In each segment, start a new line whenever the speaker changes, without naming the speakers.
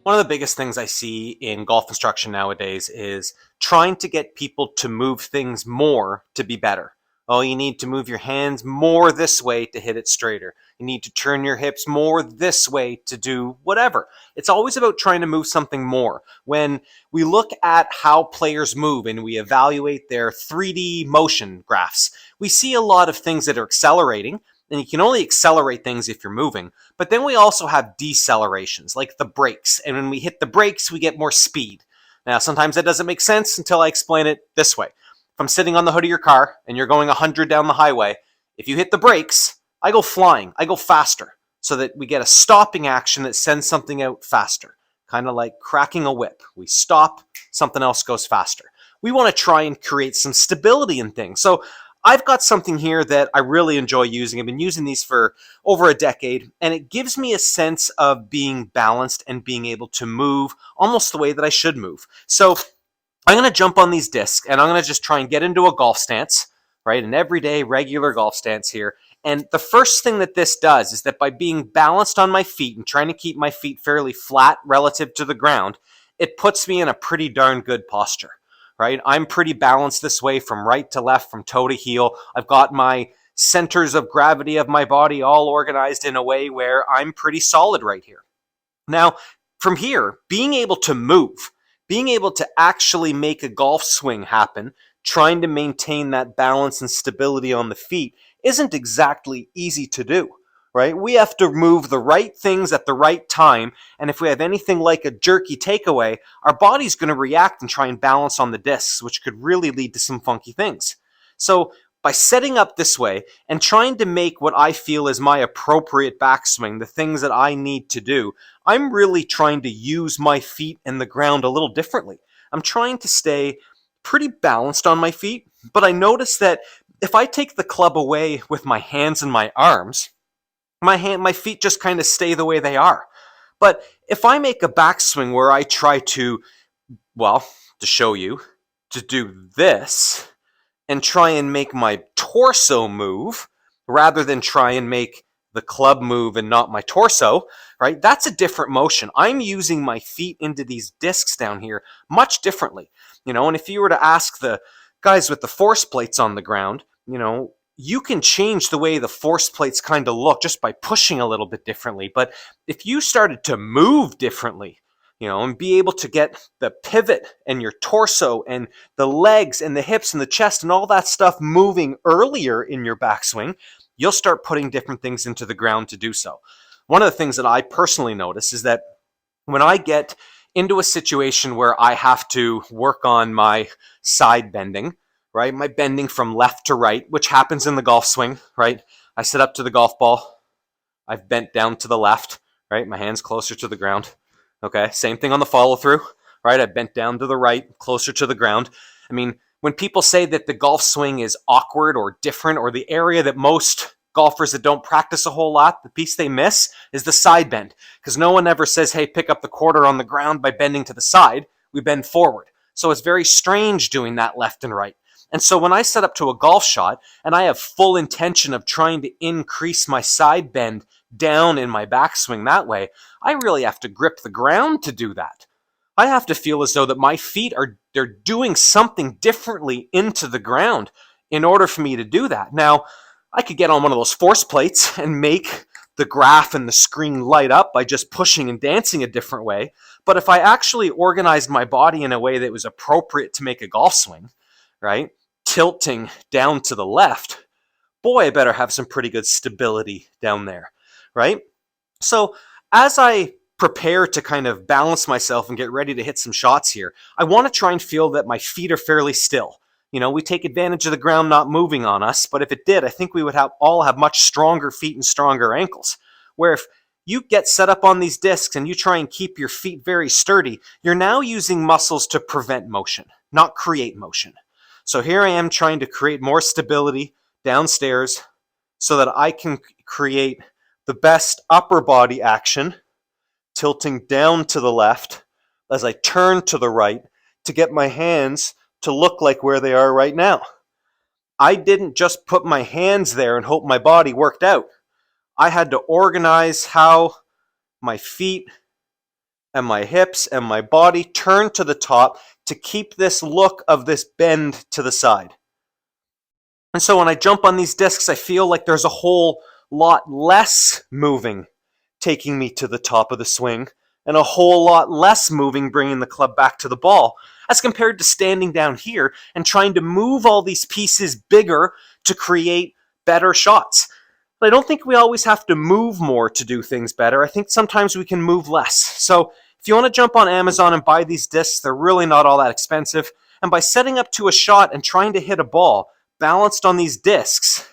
One of the biggest things I see in golf instruction nowadays is trying to get people to move things more to be better. Oh, you need to move your hands more this way to hit it straighter. You need to turn your hips more this way to do whatever. It's always about trying to move something more. When we look at how players move and we evaluate their 3D motion graphs, we see a lot of things that are accelerating, and you can only accelerate things if you're moving. But then we also have decelerations, like the brakes. And when we hit the brakes, we get more speed. Now, sometimes that doesn't make sense until I explain it this way. If I'm sitting on the hood of your car and you're going 100 down the highway, if you hit the brakes, I go flying, I go faster, so that we get a stopping action that sends something out faster. Kind of like cracking a whip. We stop, something else goes faster. We want to try and create some stability in things. So I've got something here that I really enjoy using. I've been using these for over a decade, and it gives me a sense of being balanced and being able to move almost the way that I should move. So I'm going to jump on these discs, and I'm going to just try and get into a golf stance, right? An everyday, regular golf stance here. And the first thing that this does is that by being balanced on my feet and trying to keep my feet fairly flat relative to the ground, it puts me in a pretty darn good posture. Right? I'm pretty balanced this way from right to left, from toe to heel. I've got my centers of gravity of my body all organized in a way where I'm pretty solid right here. Now, from here, being able to move, being able to actually make a golf swing happen, trying to maintain that balance and stability on the feet isn't exactly easy to do. Right? We have to move the right things at the right time, and if we have anything like a jerky takeaway, our body's going to react and try and balance on the discs, which could really lead to some funky things. So by setting up this way and trying to make what I feel is my appropriate backswing, the things that I need to do, I'm really trying to use my feet and the ground a little differently. I'm trying to stay pretty balanced on my feet, but I notice that if I take the club away with my hands and my arms, my feet just kind of stay the way they are. But if I make a backswing where I try to, well, to show you, to do this and try and make my torso move rather than try and make the club move and not my torso, right? That's a different motion. I'm using my feet into these discs down here much differently. And if you were to ask the guys with the force plates on the ground, you can change the way the force plates kind of look just by pushing a little bit differently. But if you started to move differently, and be able to get the pivot and your torso and the legs and the hips and the chest and all that stuff moving earlier in your backswing, you'll start putting different things into the ground to do so. One of the things that I personally notice is that when I get into a situation where I have to work on my side bending, right? My bending from left to right, which happens in the golf swing, right? I sit up to the golf ball. I've bent down to the left, right? My hand's closer to the ground. Okay, same thing on the follow through, right? I bent down to the right, closer to the ground. I mean, when people say that the golf swing is awkward or different, or the area that most golfers that don't practice a whole lot, the piece they miss is the side bend. Because no one ever says, hey, pick up the quarter on the ground by bending to the side. We bend forward. So it's very strange doing that left and right. And so when I set up to a golf shot and I have full intention of trying to increase my side bend down in my backswing that way, I really have to grip the ground to do that. I have to feel as though that my feet they're doing something differently into the ground in order for me to do that. Now, I could get on one of those force plates and make the graph and the screen light up by just pushing and dancing a different way. But if I actually organized my body in a way that was appropriate to make a golf swing, right, tilting down to the left, boy, I better have some pretty good stability down there, right? So as I prepare to kind of balance myself and get ready to hit some shots here, I want to try and feel that my feet are fairly still. We take advantage of the ground not moving on us, but if it did, I think we would all have much stronger feet and stronger ankles. Where if you get set up on these discs and you try and keep your feet very sturdy, you're now using muscles to prevent motion, not create motion. So here I am trying to create more stability downstairs so that I can create the best upper body action, tilting down to the left as I turn to the right to get my hands to look like where they are right now. I didn't just put my hands there and hope my body worked out. I had to organize how my feet and my hips and my body turn to the top to keep this look of this bend to the side. And so when I jump on these discs, I feel like there's a whole lot less moving taking me to the top of the swing, and a whole lot less moving bringing the club back to the ball, as compared to standing down here and trying to move all these pieces bigger to create better shots. But I don't think we always have to move more to do things better. I think sometimes we can move less. So if you want to jump on Amazon and buy these discs, they're really not all that expensive. And by setting up to a shot and trying to hit a ball balanced on these discs,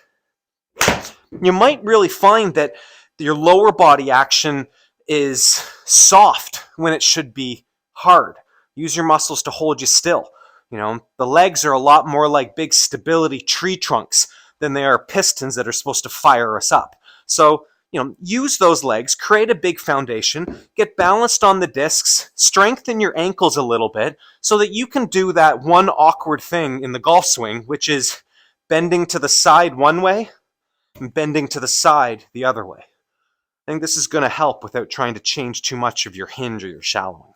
you might really find that your lower body action is soft when it should be hard. Use your muscles to hold you still. The legs are a lot more like big stability tree trunks than they are pistons that are supposed to fire us up. So, use those legs, create a big foundation, get balanced on the discs, strengthen your ankles a little bit so that you can do that one awkward thing in the golf swing, which is bending to the side one way and bending to the side the other way. I think this is going to help without trying to change too much of your hinge or your shallowing.